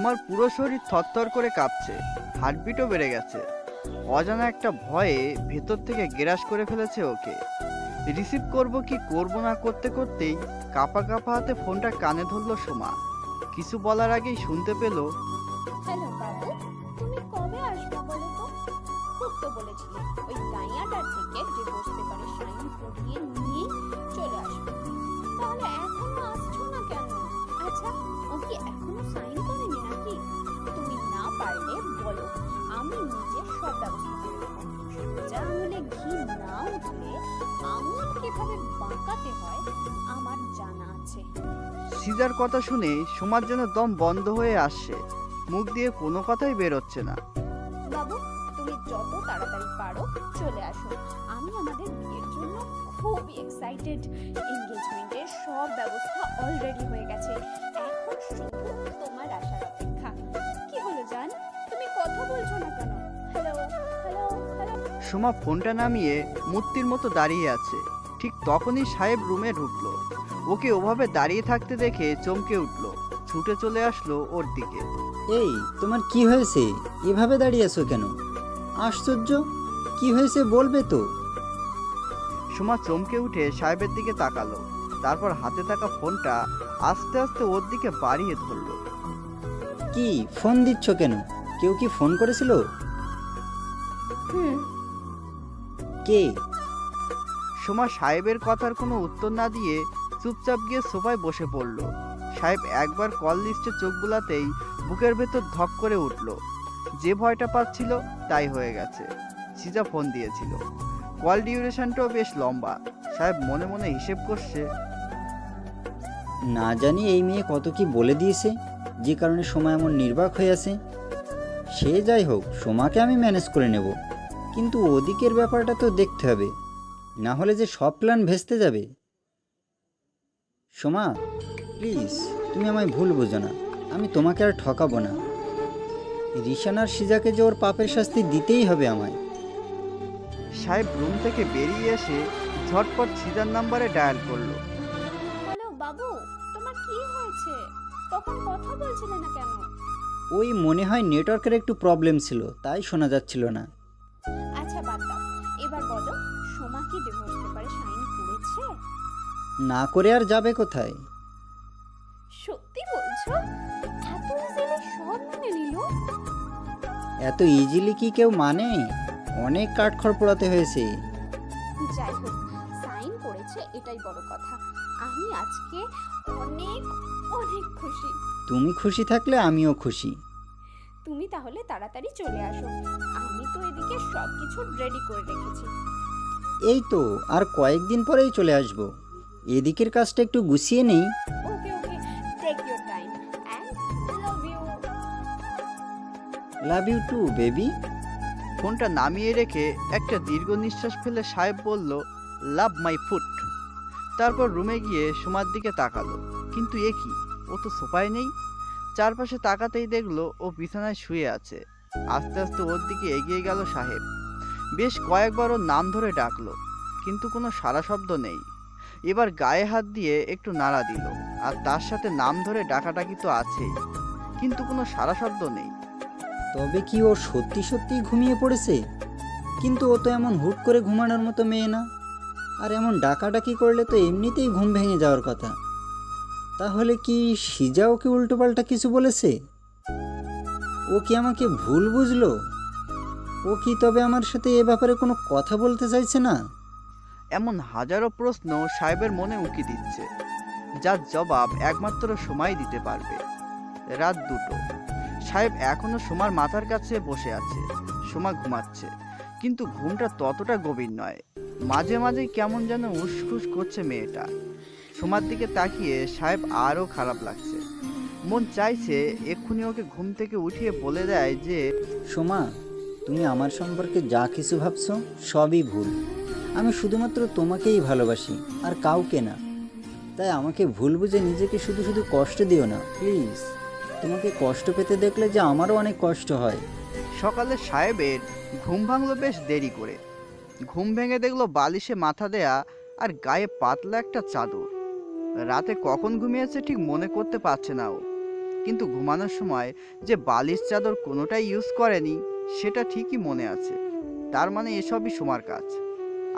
সোমার পুরো শরীর থরথর করে কাঁপছে, হার্টবিটও বেড়ে গেছে। অজানা একটা ভয়ে ভেতর থেকে গ্রাস করে ফেলেছে ওকে। রিসিভ করব কি করব না করতে করতেই কাঁপা কাঁপা হাতে ফোনটা কানে ধরলো সোমা। কিছু বলার আগেই শুনতে পেল, হ্যালো বাবু, তুমি কবে আসবে বলো তো? খুব তো বলেছিলে ওই গাইয়াটার থেকে ডিভোর্স পেপারে সাইন করিয়ে নিয়ে চলে আসবে। তাহলে এখনো আসছো না কেন? আচ্ছা, ও কি এখনো সাইন করেনি নাকি? তুমি না পারলে বলো, আমি নিজে সব ব্যবস্থা করে দেবো। সোজা আঙুলে ঘি না উঠলে আঙুল কিভাবে বাঁকাতে হয় আমার জানা আছে। সিজার কথা শুনে সোমার যেন দম বন্ধ হয়ে আসছে, মুখ দিয়ে কোনো কথাই বেরোচ্ছে না। বাবু, তুমি যত তাড়াতাড়ি পারো চলে আসো। আমি আমাদের বিয়ের জন্য খুবই এক্সাইটেড। এনগেজমেন্টের সব ব্যবস্থা অলরেডি হয়ে গেছে, এখন শুধু তোমার আসার অপেক্ষা। কি হলো জান, তুমি কথা বলছো না কেন? Hello hello hello. সোমা ফোনটা নামিয়ে মূর্তির মতো দাঁড়িয়ে আছে। ঠিক তখনই সাহেব রুমে ঢুকলো। ওকে ওভাবে দাঁড়িয়ে থাকতে দেখে চমকে উঠলো, ছুটে চলে আসলো ওর দিকে। এই, তোমার কি হয়েছে? এভাবে দাঁড়িয়ে আছো কেন? আশ্চর্য, কি হয়েছে বলবে তো? সোমা চমকে উঠে সাহেবের দিকে তাকালো, তারপর হাতে থাকা ফোনটা আস্তে আস্তে ওর দিকে বাড়িয়ে ধরলো। কি ফোন দিচ্ছ কেন? কেউ কি ফোন করেছিল? হুম। কে? সোমা সাহেবের কথার কোনো উত্তর না দিয়ে চুপচাপ গিয়ে সোফায় বসে পড়ল। সাহেব একবার কল লিস্টে চোখ বুলাতেই বুকের ভেতর ধক করে উঠল। যে ভয়টা পাচ্ছিল তাই হয়ে গেছে। সিজা ফোন দিয়েছিল। কল ডিউরেশনটাও বেশ লম্বা। সাহেব মনে মনে হিসেব করছে, না জানি এই মেয়ে কত কি বলে দিয়েছে, যে কারণে সময় এমন নির্বাক হয়ে আছে। সে যাই হোক, সোমাকে আমি ম্যানেজ করে নেব, কিন্তু ওদিকের ব্যাপারটা তো দেখতে হবে, না হলে যে সব প্ল্যান ভেস্তে যাবে। সোমা, প্লিজ তুমি আমায় ভুল বোঝো না, আমি তোমাকে আর ঠকাবো না। রিশান আর সিজাকে যে ওর পাপের শাস্তি দিতেই হবে আমায়। সাহেব রুম থেকে বেরিয়ে এসে ঝটপট সিজার নাম্বারে ডায়াল করলো। হ্যালো বাবু, তোমার কি হয়েছে? তখন কথা বলছিলে না কেন? ওই মনে হয় নেটওয়ার্কের একটু প্রবলেম ছিল, তাই শোনা যাচ্ছিল না। আচ্ছা বাদ দাও, এবার বলো, সোমা কি ডিভোর্স পেপারে সাইন করেছে? না করে আর যাবে কোথায়? সত্যি বলছো? এত ইজিলি সব মেনে নিল? এত ইজিলি কি কেউ মানে? অনেক কাঠখড় পোড়াতে হয়েছে। যাই হোক, সাইন করেছে এটাই বড় কথা। আমি আজকে অনেক অনেক খুশি। তুমি খুশি থাকলে আমিও খুশি। তুমি তাহলে তাড়াতাড়ি চলে আসো, আমি তো এদিকে সবকিছু রেডি করে রেখেছি। এই তো আর কয়েকদিন পরেই চলে আসব। এদিকের কাজটা একটু গুছিয়ে নেই। Okay okay, take your time and love you. Love you too baby. ফোনটা নামিয়ে রেখে একটা দীর্ঘ নিঃশ্বাস ফেলে সাহেব বলল, লাভ মাই ফুট। তারপর রুমে গিয়ে সোমার দিকে তাকালো, কিন্তু এ কি, ও তো সোফায় নেই। চারপাশে তাকাতেই দেখলো ও বিছানায় শুয়ে আছে। আস্তে আস্তে ওর দিকে এগিয়ে গেল সাহেব। বেশ কয়েকবার ওর নাম ধরে ডাকলো, কিন্তু কোনো সাড়া শব্দ নেই। এবার গায়ে হাত দিয়ে একটু নাড়া দিল, আর তার সাথে নাম ধরে ডাকাডাকি তো আছেই, কিন্তু কোনো সাড়া শব্দ নেই। তবে কি ও সত্যি সত্যি ঘুমিয়ে পড়েছে? কিন্তু ও তো এমন হুট করে ঘুমানোর মতো মেয়ে না, আর এমন ডাকাডাকি করলে তো এমনিতেই ঘুম ভেঙে যাওয়ার কথা। তাহলে কি সিজা ওকে উল্টোপাল্টা কিছু বলেছে? ও কি আমাকে ভুল বুঝলো? ও কি তবে আমার সাথে এ ব্যাপারে কোনো কথা বলতে চাইছে না? এমন হাজারো প্রশ্ন সাহেবের মনে উকি দিচ্ছে, যার জবাব একমাত্র সময় দিতে পারবে। রাত 2টো। সাহেব এখনো সোমার মাথার কাছে বসে আছে। সোমা ঘুমাচ্ছে, কিন্তু ঘুমটা ততটা গভীর নয়। মাঝে মাঝে কেমন যেন উসখুস করছে মেয়েটা। সোমার দিকে তাকিয়ে সাহেব আরও খারাপ লাগছে। মন চাইছে এক্ষুনি ওকে ঘুম থেকে উঠিয়ে বলে দেয় যে, সোমা, তুমি আমার সম্পর্কে যা কিছু ভাবছো সবই ভুল। আমি শুধুমাত্র তোমাকেই ভালোবাসি, আর কাউকে না। তাই আমাকে ভুল বুঝে নিজেকে শুধু শুধু কষ্ট দিও না প্লিজ। তোমাকে কষ্ট পেতে দেখলে যে আমারও অনেক কষ্ট হয়। সকালে সাহেবের ঘুম ভাঙলো বেশ দেরি করে। ঘুম ভেঙে দেখলো বালিশে মাথা দেয়া আর গায়ে পাতলা একটা চাদর। রাতে কখন ঘুমিয়েছে ঠিক মনে করতে পারছে না ও। কিন্তু ঘুমানোর সময় যে বালিশ চাদর কোনোটাই ইউজ করেনি সেটা ঠিকই মনে আছে। তার মানে এসবই সুমার কাজ।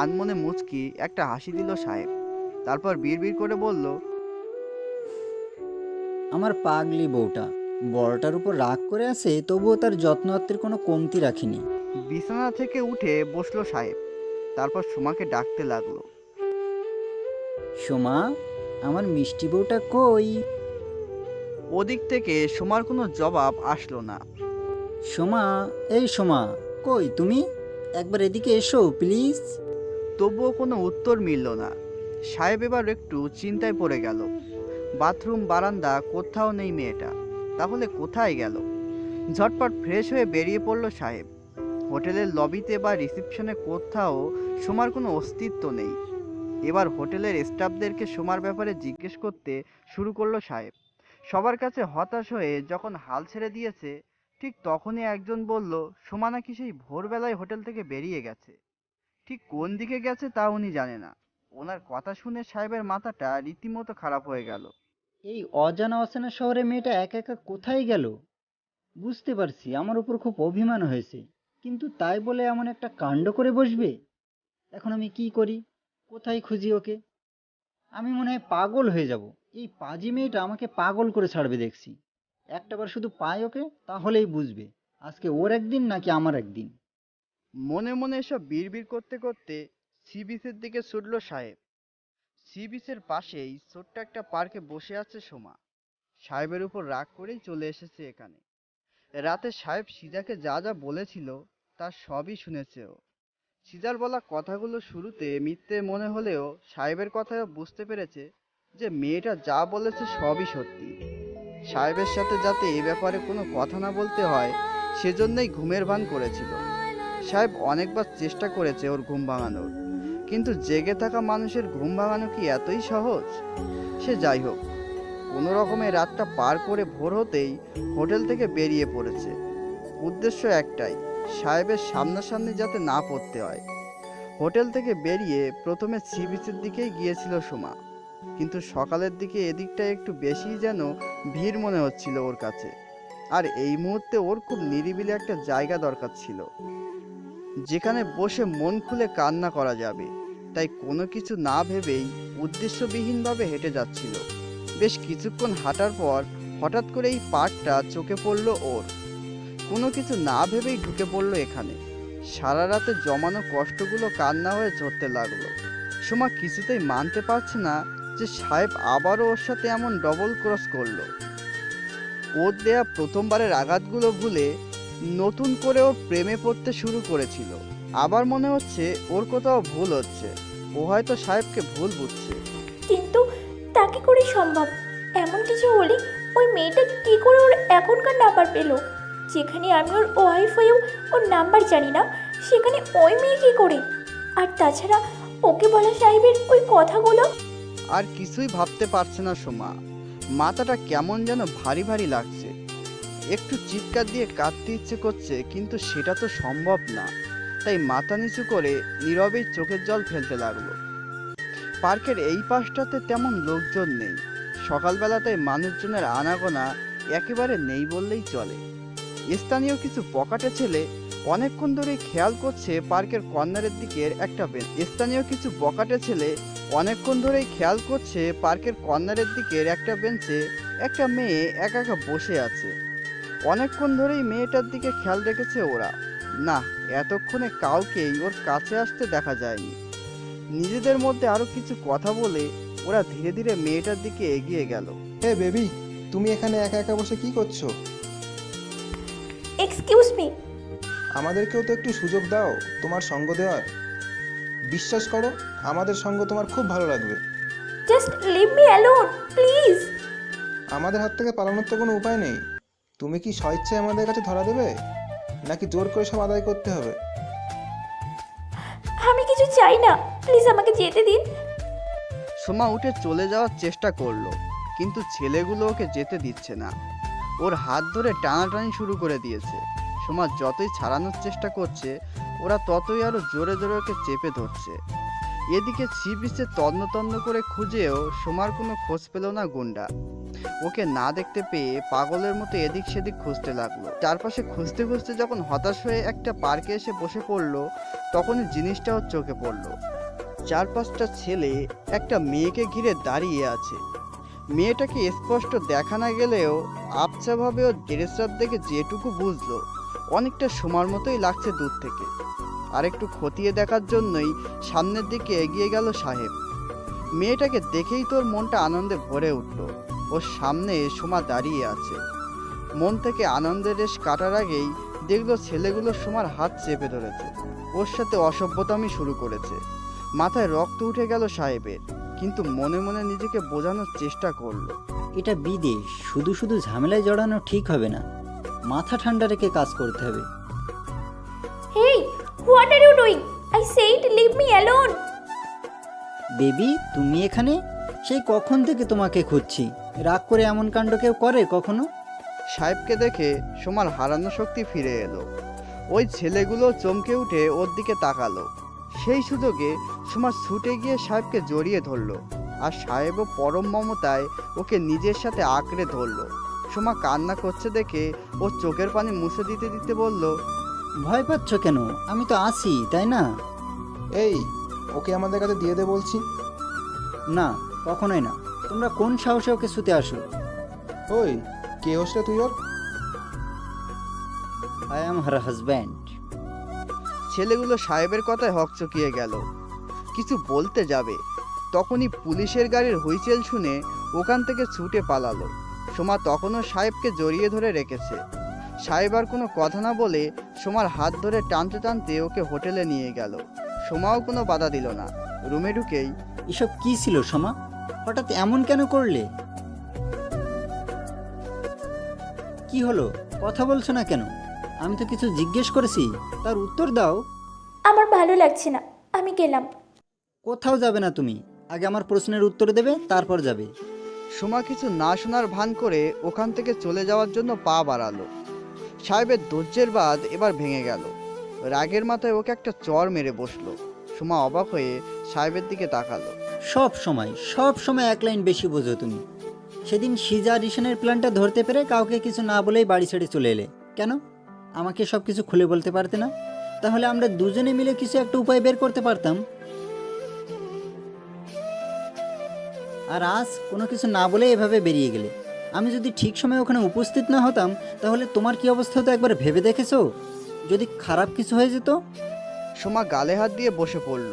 আনমনে মুচকি একটা হাসি দিল সাহেব, তারপর বিড়বিড় করে বলল, আমার পাগলি বউটা বড়টার উপর রাগ করে আছে, তবুও তার যত্ন আত্মের কোনো কমতি রাখিনি। বিছানা থেকে উঠে বসলো সাহেব, তারপর সুমাকে ডাকতে লাগলো। সোমা, আমার মিষ্টি বউটা কই? ওদিক থেকে সুমার কোনো জবাব আসলো না। সোমা, এই সোমা, কই তুমি? একবার এদিকে এসো প্লিজ। তবুও কোনো উত্তর মিলল না। সাহেব এবার একটু চিন্তায় পড়ে গেল। বাথরুম, বারান্দা কোথাও নেই মেয়েটা, তাহলে কোথায় গেল? ঝটপট ফ্রেশ হয়ে বেরিয়ে পড়ল সাহেব। হোটেলের লবিতে বা রিসেপশনে কোথাও সোমার কোনো অস্তিত্ব নেই। এবার হোটেলের স্টাফদেরকে সোমার ব্যাপারে জিজ্ঞেস করতে শুরু করলো সাহেব। সবার কাছে হতাশ হয়ে যখন হাল ছেড়ে দিয়েছে, ঠিক তখনই একজন বলল সোমা নাকি সেই ভোরবেলায় হোটেল থেকে বেরিয়ে গেছে। ঠিক কোন দিকে গেছে তা উনি জানে না। ওনার কথা শুনে সাহেবের মাথাটা রীতিমতো খারাপ হয়ে গেল। এই অজানা অচেনা শহরে মেয়েটা একা একা কোথায় গেল? বুঝতে পারছি আমার উপর খুব অভিমান হয়েছে, কিন্তু তাই বলে এমন একটা কাণ্ড করে বসবে? এখন আমি কি করি? কোথায় খুঁজি ওকে? আমি মনে হয় পাগল হয়ে যাব। এই পাজি মেয়েটা আমাকে পাগল করে ছাড়বে দেখছি। একটাবার শুধু পাই ওকে, তাহলেই বুঝবে আজকে ওর একদিন নাকি আমার একদিন। মনে মনে এসব বিড়বিড় করতে করতে সি বিচের দিকে ছুটল সাহেব। সি বিচের পাশেই ছোট্ট একটা পার্কে বসে আছে সোমা। সাহেবের উপর রাগ করেই চলে এসেছে এখানে। রাতে সাহেব সিজাকে যা যা বলেছিল তার সবই শুনেছে ও। সিজার বলা কথাগুলো শুরুতে মিথ্যে মনে হলেও সাহেবের কথায় বুঝতে পেরেছে যে মেয়েটা যা বলেছে সবই সত্যি। সাহেবের সাথে যাতে এ ব্যাপারে কোনো কথা না বলতে হয় সেজন্যই ঘুমের ভান করেছিল। সাহেব অনেকবার চেষ্টা করেছে ওর ঘুম ভাঙানোর, কিন্তু জেগে থাকা মানুষের ঘুম ভাঙানো কি এতই সহজ? সে যাই হোক, কোনো রকমে রাতটা পার করে ভোর হতেই হোটেল থেকে বেরিয়ে পড়েছে। উদ্দেশ্য একটাই, সাহেবের সামনাসামনি যাতে না পড়তে হয়। হোটেল থেকে বেরিয়ে প্রথমে সি বিচের দিকেই গিয়েছিল সোমা, কিন্তু সকালের দিকে এদিকটা একটু বেশিই যেন ভিড় মনে হচ্ছিল ওর কাছে। আর এই মুহূর্তে ওর খুব নিরিবিলি একটা জায়গা দরকার ছিল, যেখানে বসে মন খুলে কান্না করা যাবে। তাই কোনো কিছু না ভেবেই উদ্দেশ্যবিহীনভাবে হেঁটে যাচ্ছিল। বেশ কিছুক্ষণ হাঁটার পর হঠাৎ করে এই পার্কটা চোখে পড়ল ওর। কোনো কিছু না ভেবেই ঢুকে পড়ল এখানে। সারা রাতে জমানো কষ্টগুলো কান্না হয়ে ঝরতে লাগলো। সোমা কিছুতেই মানতে পারছে না যে সাহেব আবারও ওর সাথে এমন ডবল ক্রস করলো। ওর দেয়া প্রথমবারের আঘাতগুলো ভুলে নতুন করে ওর প্রেমে পড়তে শুরু করেছিল। আবার মনে হচ্ছে ওর কোথাও ভুল হচ্ছে, ও হয়তো সাহেবকে ভুল বুঝছে। কিন্তু তা কি করে সম্ভব? এমন কিছু হলে ওই মেয়েটা কি করে ওর এখনকার নাম্বার পেল? যেখানে আমি ওর ওয়াইফ হয়েও ওর নাম্বার জানি না, সেখানে ওই মেয়ে কি করে? আর তাছাড়া ওকে বলা সাহেবের ওই কথাগুলো। আর কিছুই ভাবতে পারছে না সোমা। মাথাটা কেমন যেন ভারী ভারী লাগছে। একটু চিৎকার দিয়ে কাঁদতে ইচ্ছে করছে, কিন্তু সেটা তো সম্ভব না। তাই মাথা নিচু করে নীরবেই চোখের জল ফেলতে লাগলো। পার্কের এই পাশটাতে তেমন লোকজন নেই। সকালবেলাতেই মানুষজনের আনাগোনা একেবারে নেই বললেই চলে। স্থানীয় কিছু পকেটে ছেলে অনেকক্ষণ ধরে খেয়াল করছে পার্কের কর্নারের দিকের একটা বেঞ্চ। বেঞ্চে একটা মেয়ে একা একা বসে আছে। অনেকক্ষণ ধরেই মেয়েটার দিকে খেয়াল রেখেছে ওরা। না, এতক্ষণে কাউকেই ওর কাছে আসতে দেখা যায়নি। নিজেদের মধ্যে আরো কিছু কথা বলে ওরা ধীরে ধীরে মেয়েটার দিকে এগিয়ে গেল। হে বেবি, তুমি এখানে একা একা বসে কি করছো? Excuse me. আমাদেরকেও তো একটু সুযোগ দাও তোমার সঙ্গ দেওয়ার। বিশ্বাস করো, আমাদের সঙ্গ তোমার খুব ভালো লাগবে। Just leave me alone please. আমাদের হাত থেকে পালানোর তো কোনো উপায় নেই। তুমি কি স্বেচ্ছায় আমাদের কাছে ধরা দেবে, নাকি জোর করে সব আদায় করতে হবে? আমি কিছু চাই না, প্লিজ আমাকে যেতে দিন। সোমা উঠে চলে যাওয়ার চেষ্টা করলো, কিন্তু ছেলেগুলো ওকে যেতে দিচ্ছে না। ওর হাত ধরে টানাটানি শুরু করে দিয়েছে। সোমা যতই ছাড়ানোর চেষ্টা করছে, ওরা ততই আরো জোরে জোরে ওকে চেপে ধরছে। এদিকে সি বিচে তন্ন তন্ন করে খুঁজেও সোমার কোনো খোঁজ পেল না গুন্ডা। ওকে না দেখতে পেয়ে পাগলের মতো এদিক সেদিক খুঁজতে লাগলো। চারপাশে খুঁজতে খুঁজতে যখন হতাশ হয়ে একটা পার্কে এসে বসে পড়লো, তখনই জিনিসটা ওর চোখে পড়লো। 4-5টা ছেলে একটা মেয়েকে ঘিরে দাঁড়িয়ে আছে। মেয়েটাকে স্পষ্ট দেখা না গেলেও আবছাভাবে ওর ড্রেসআপ দেখে যেটুকু বুঝলো, অনেকটা সোমার মতোই লাগছে দূর থেকে। আর একটু খতিয়ে দেখার জন্যই সামনের দিকে এগিয়ে গেল সাহেব। মেয়েটাকে দেখেই তোর মনটা আনন্দে ভরে উঠল। ওর সামনে সোমা দাঁড়িয়ে আছে। মন থেকে আনন্দের রেশ কাটার আগেই দেখলো ছেলেগুলো সোমার হাত চেপে ধরেছে, ওর সাথে অসভ্যতামি শুরু করেছে। মাথায় রক্ত উঠে গেল সাহেবের, কিন্তু মনে মনে নিজেকে বোঝানোর চেষ্টা করলো। এটা বিদেশ, শুধু শুধু ঝামেলায় জড়ানো ঠিক হবে না। মাথা ঠান্ডা রেখে কাজ করতে হবে। Hey, what are you doing? I said leave me alone. Baby, তুমি এখানে? সেই কখন থেকে তোমাকে খুঁজছি। রাগ করে এমন কাণ্ড কেউ করে কখনো? সাহেবকে দেখে সোমার হারানো শক্তি ফিরে এলো। ওই ছেলেগুলো চমকে উঠে ওর দিকে তাকালো। সেই সুযোগে সোমা ছুটে গিয়ে সাহেবকে জড়িয়ে ধরলো, আর সাহেবও পরম মমতায় ওকে নিজের সাথে আঁকড়ে ধরলো। সোমা কান্না করছে দেখে ওর চোখের পানি মুছে দিতে দিতে বলল, ভয় পাচ্ছ কেন? আমি তো আছি, তাই না? এই, ওকে আমাদের কাছে দিয়ে দে বলছি। না, কখনোই না। তোমরা কোন সাহসে ওকে শুতে আসো? ওই, কে হোস রে তুই ওর? I am her husband. ছেলেগুলো সাহেবের কথায় হকচকিয়ে গেল। কিছু বলতে যাবে, তখনই পুলিশের গাড়ির হুইসেল শুনে ওখান থেকে ছুটে পালালো। সোমা তখনও সাহেবকে জড়িয়ে ধরে রেখেছে। সাহেব আর কোনো কথা না বলে সোমার হাত ধরে টানতে টানতে ওকে হোটেলে নিয়ে গেল। সোমাও কোনো বাধা দিল না। রুমে ঢুকেই, এসব কি ছিল সোমা? হঠাৎ এমন কেন করলে? কি হলো? কথা বলছো না কেন? আমি তো কিছু জিজ্ঞেস করেছি, তার উত্তর দাও। আমার ভালো লাগছে না, আমি গেলাম। কোথাও যাবে না তুমি। আগে আমার প্রশ্নের উত্তর দেবে, তারপর যাবে। সোমা কিছু না শোনার ভান করে ওখান থেকে চলে যাওয়ার জন্য পা বাড়ালো। সাহেবের ধৈর্যের বাঁধ এবার ভেঙে গেল। রাগের মাথায় ওকে একটা চড় মেরে বসলো। সোমা অবাক হয়ে সাহেবের দিকে তাকালো। সব সময় এক লাইন বেশি বোঝো তুমি। সেদিন সিজা রিশনের প্ল্যানটা ধরতে পেরে কাউকে কিছু না বলেই বাড়ি ছেড়ে চলে এলে কেন? আমাকে সব কিছু খুলে বলতে পারতে না? তাহলে আমরা দুজনে মিলে কিছু একটা উপায় বের করতে পারতাম। আর আজ কোনো কিছু না বলে এভাবে বেরিয়ে গেলে। আমি যদি ঠিক সময়ে ওখানে উপস্থিত না হতাম, তাহলে তোমার কি অবস্থা হতো একবার ভেবে দেখেছো? যদি খারাপ কিছু হয়ে যেত? সোমা গালে হাত দিয়ে বসে পড়ল।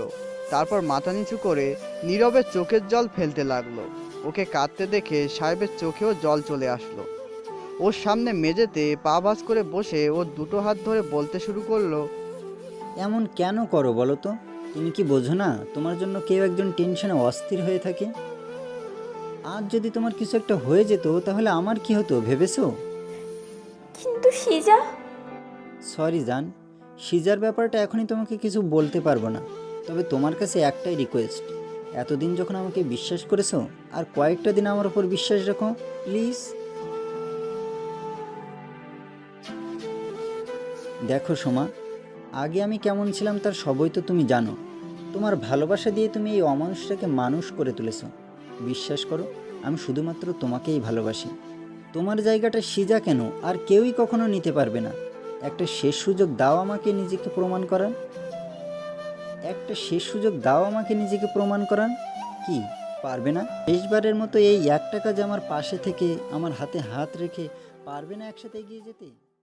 তারপর মাথা নিচু করে নীরবে চোখের জল ফেলতে লাগলো। ওকে কাঁদতে দেখে সাহেবের চোখেও জল চলে আসলো। ওর সামনে মেঝেতে পা ভাঁজ করে বসে ওর দুটো হাত ধরে বলতে শুরু করলো, এমন কেন করো বলো তো? তুমি কি বোঝো না তোমার জন্য কেউ একজন টেনশনে অস্থির হয়ে থাকে? আজ যদি তোমার কিছু একটা হয়ে যেত, তাহলে আমার কি হতো ভেবেছো? কিন্তু সিজা। সরি জান, সিজার ব্যাপারটা এখনই তোমাকে কিছু বলতে পারবো না। তবে তোমার কাছে একটাই রিকোয়েস্ট, এতদিন যখন আমাকে বিশ্বাস করেছো, আর কয়েকটা দিন আমার ওপর বিশ্বাস রাখো প্লিজ। দেখো সোমা, আগে আমি কেমন ছিলাম তার সবই তো তুমি জানো। তোমার ভালোবাসা দিয়ে তুমি এই অমানুষটাকে মানুষ করে তুলেছো। বিশ্বাস করো, আমি শুধুমাত্র তোমাকেই ভালোবাসি। তোমার জায়গাটা সিজা কেন আর কেউই কখনো নিতে পারবে না। একটা শেষ সুযোগ দাও আমাকে নিজেকে প্রমাণ করার। কি পারবে না? শেষবারের মতো এই একটা কাজ আমার পাশে থেকে আমার হাতে হাত রেখে পারবে না একসাথে এগিয়ে যেতে?